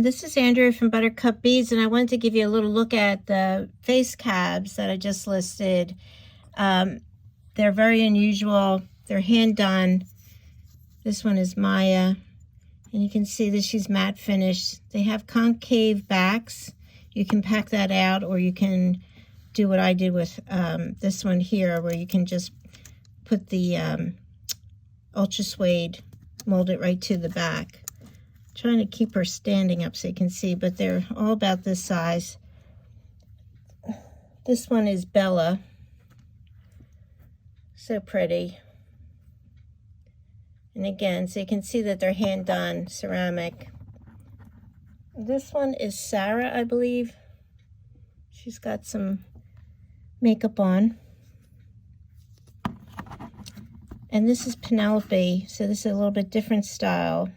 This is Andrea from Buttercup Beads, and I wanted to give you a little look at the face cabs that I just listed. They're very unusual. They're hand done. This one is Maya, and you can see that she's matte finished. They have concave backs. You can pack that out, or you can do what I did with this one here, where you can just put the ultra suede, mold it right to the back. Trying to keep her standing up so you can see, but they're all about this size. This one is Bella. So pretty. And again, so you can see that they're hand done ceramic. This one is Sarah, I believe. She's got some makeup on. And this is Penelope, so this is a little bit different style.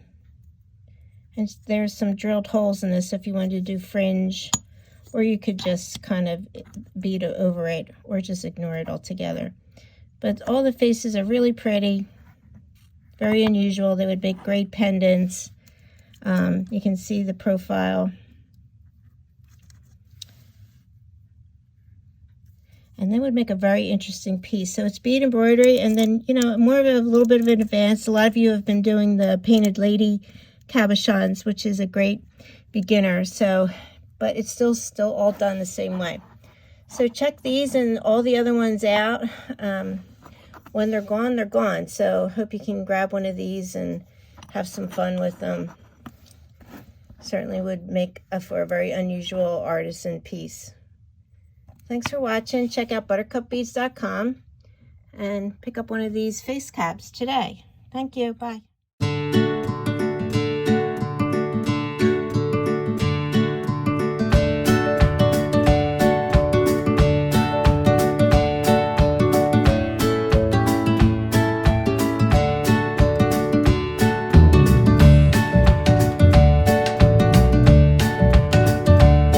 And there's some drilled holes in this if you wanted to do fringe, or you could just kind of bead over it, or just ignore it altogether. But all the faces are really pretty, very unusual. They would make great pendants. You can see the profile. And they would make a very interesting piece. So it's bead embroidery, and then, you know, more of a little bit of an advance. A lot of you have been doing the painted lady cabochons, which is a great beginner, so but it's still all done the same way. So check these and all the other ones out. When they're gone, so hope you can grab one of these and have some fun with them. Certainly would make for a very unusual artisan piece. Thanks for watching. Check out buttercupbeads.com and pick up one of these face cabs today. Thank you. Bye.